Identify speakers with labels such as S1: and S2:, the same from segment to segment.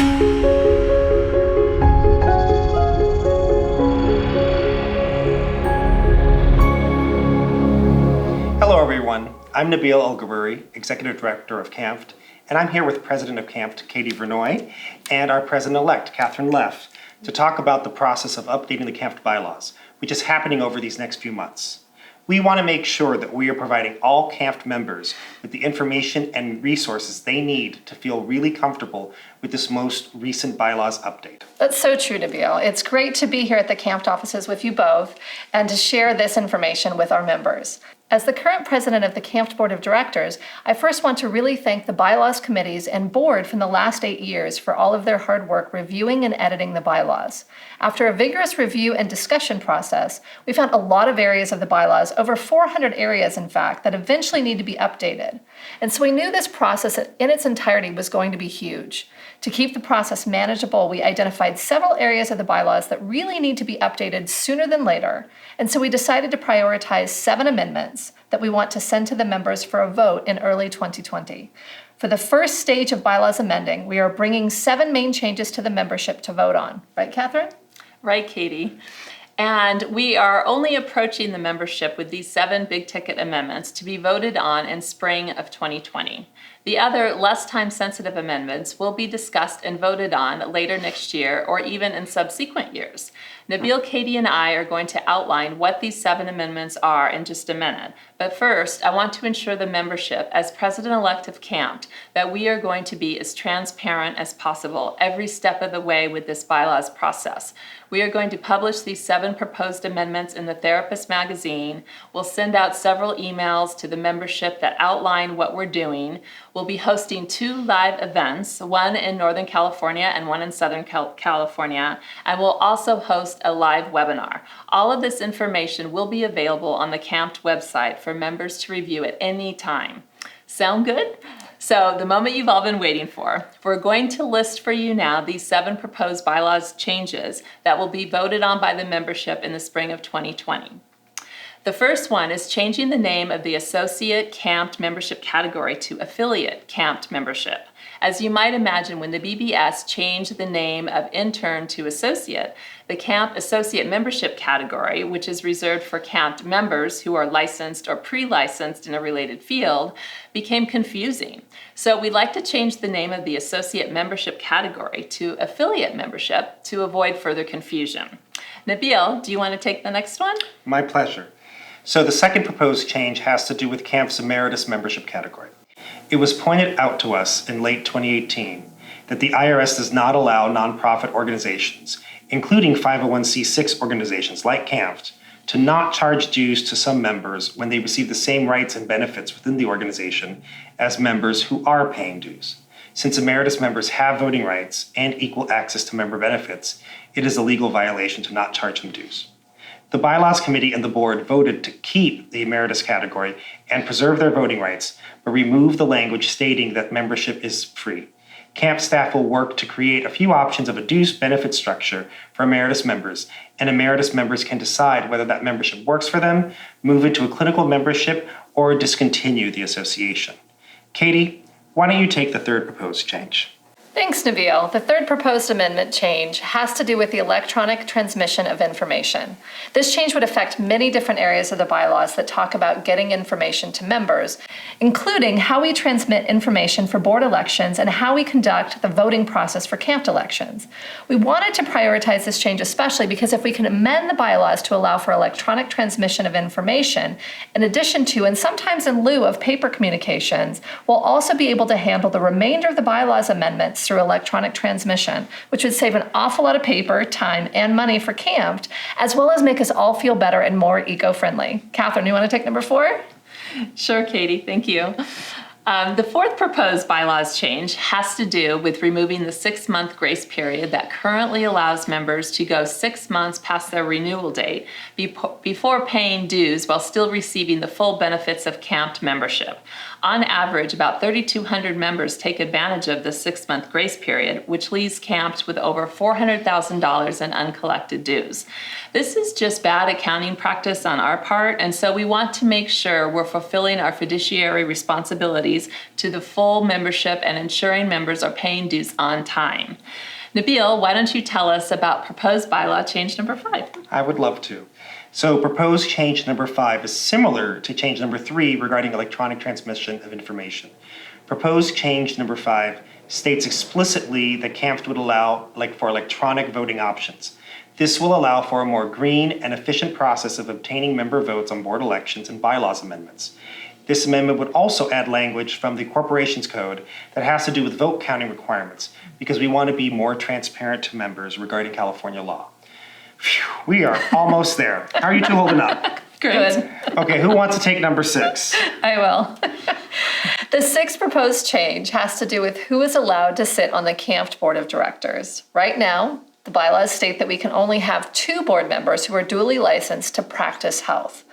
S1: Hello everyone, I'm Nabil El-Gaburi, Executive Director of CAMFT, and I'm here with President of CAMFT, Katie Vernoy, and our President-elect, Catherine Leff, to talk about the process of updating the CAMFT bylaws, which is happening over these next few months. We want to make sure that we are providing all CAMFT members with the information and resources they need to feel really comfortable with this most recent bylaws update.
S2: That's so true, Nabil. It's great to be here at the CAMFT offices with you both and to share this information with our members. As the current president of the CAMFT Board of Directors, I first want to really thank the bylaws committees and board from the last 8 years for all of their hard work reviewing and editing the bylaws. After a vigorous review and discussion process, we found a lot of areas of the bylaws, over 400 areas in fact, that eventually need to be updated. And so we knew this process in its entirety was going to be huge. To keep the process manageable, we identified several areas of the bylaws that really need to be updated sooner than later. And so we decided to prioritize 7 amendments that we want to send to the members for a vote in early 2020. For the first stage of bylaws amending, we are bringing 7 main changes to the membership to vote on. Right, Catherine?
S3: Right, Katie. And we are only approaching the membership with these 7 big ticket amendments to be voted on in spring of 2020. The other less time-sensitive amendments will be discussed and voted on later next year or even in subsequent years. Nabil, Katie, and I are going to outline what these 7 amendments are in just a minute. But first, I want to ensure the membership, as President-elect of CAMFT, that we are going to be as transparent as possible every step of the way with this bylaws process. We are going to publish these 7 proposed amendments in the Therapist magazine. We'll send out several emails to the membership that outline what we're doing. We'll be hosting 2 live events, one in Northern California and one in Southern California, and we'll also host a live webinar. All of this information will be available on the CAMFT website for members to review at any time. Sound good? So the moment you've all been waiting for, we're going to list for you now these 7 proposed bylaws changes that will be voted on by the membership in the spring of 2020. The first one is changing the name of the Associate CAMFT membership category to Affiliate CAMFT membership. As you might imagine, when the BBS changed the name of Intern to Associate, the CAMFT Associate membership category, which is reserved for CAMFT members who are licensed or pre-licensed in a related field, became confusing. So we'd like to change the name of the Associate membership category to Affiliate membership to avoid further confusion. Nabil, do you want to take the next one?
S1: My pleasure. So the second proposed change has to do with CAMFT's Emeritus membership category. It was pointed out to us in late 2018 that the IRS does not allow nonprofit organizations, including 501c6 organizations like CAMFT, to not charge dues to some members when they receive the same rights and benefits within the organization as members who are paying dues. Since Emeritus members have voting rights and equal access to member benefits, it is a legal violation to not charge them dues. The Bylaws Committee and the Board voted to keep the Emeritus category and preserve their voting rights, but remove the language stating that membership is free. CAMFT staff will work to create a few options of a dues benefit structure for Emeritus members, and Emeritus members can decide whether that membership works for them, move into a clinical membership, or discontinue the association. Katie, why don't you take the third proposed change?
S2: Thanks, Nabil. The third proposed amendment change has to do with the electronic transmission of information. This change would affect many different areas of the bylaws that talk about getting information to members, including how we transmit information for board elections and how we conduct the voting process for CAMFT elections. We wanted to prioritize this change especially because if we can amend the bylaws to allow for electronic transmission of information, in addition to and sometimes in lieu of paper communications, we'll also be able to handle the remainder of the bylaws amendments through electronic transmission, which would save an awful lot of paper, time, and money for CAMFT, as well as make us all feel better and more eco-friendly. Catherine, you want to take number 4?
S3: Sure, Katie, thank you. The fourth proposed bylaws change has to do with removing the 6-month grace period that currently allows members to go 6 months past their renewal date before paying dues while still receiving the full benefits of CAMFT membership. On average, about 3,200 members take advantage of the 6-month grace period, which leaves CAMFT with over $400,000 in uncollected dues. This is just bad accounting practice on our part, and so we want to make sure we're fulfilling our fiduciary responsibilities to the full membership and ensuring members are paying dues on time. Nabil, why don't you tell us about proposed bylaw change number 5?
S1: I would love to. So proposed change number 5 is similar to change number 3 regarding electronic transmission of information. Proposed change number 5 states explicitly that CAMFT would allow for electronic voting options. This will allow for a more green and efficient process of obtaining member votes on board elections and bylaws amendments. This amendment would also add language from the Corporations Code that has to do with vote counting requirements, because we want to be more transparent to members regarding California law. Phew, we are almost there. How are you two holding up?
S2: Good.
S1: Okay, who wants to take number 6?
S2: I will. The 6th proposed change has to do with who is allowed to sit on the CAMFT Board of Directors. Right now, the bylaws state that we can only have 2 board members who are duly licensed to practice health.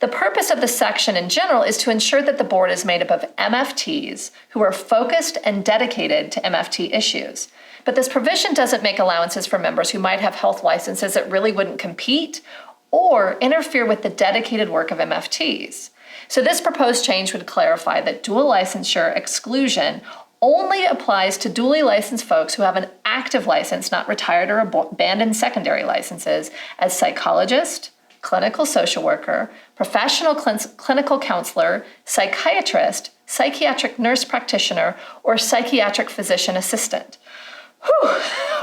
S2: The purpose of the section in general is to ensure that the board is made up of MFTs who are focused and dedicated to MFT issues. But this provision doesn't make allowances for members who might have health licenses that really wouldn't compete or interfere with the dedicated work of MFTs. So this proposed change would clarify that dual licensure exclusion only applies to duly licensed folks who have an active license, not retired or abandoned secondary licenses, as psychologist, clinical social worker, professional clinical counselor, psychiatrist, psychiatric nurse practitioner, or psychiatric physician assistant. Whew.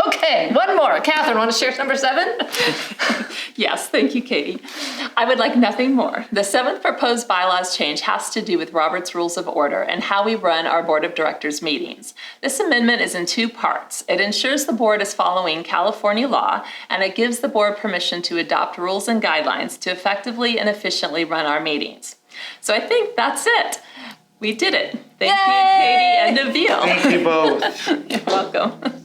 S2: Okay, one more. Catherine, want to share number 7?
S3: Yes, thank you, Katie. I would like nothing more. The 7th proposed bylaws change has to do with Robert's Rules of Order and how we run our Board of Directors meetings. This amendment is in 2 parts. It ensures the board is following California law, and it gives the board permission to adopt rules and guidelines to effectively and efficiently run our meetings. So I think that's it. We did it. Thank you, Katie and Nabil.
S1: Thank you both.
S3: You're welcome.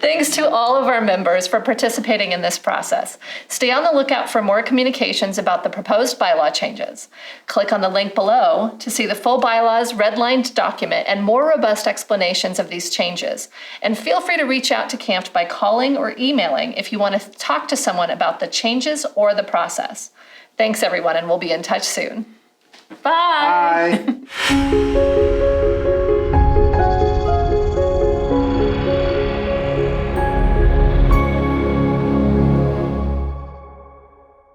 S2: Thanks to all of our members for participating in this process. Stay on the lookout for more communications about the proposed bylaw changes. Click on the link below to see the full bylaws redlined document and more robust explanations of these changes. And feel free to reach out to CAMFT by calling or emailing if you want to talk to someone about the changes or the process. Thanks everyone, and we'll be in touch soon.
S3: Bye.
S1: Bye.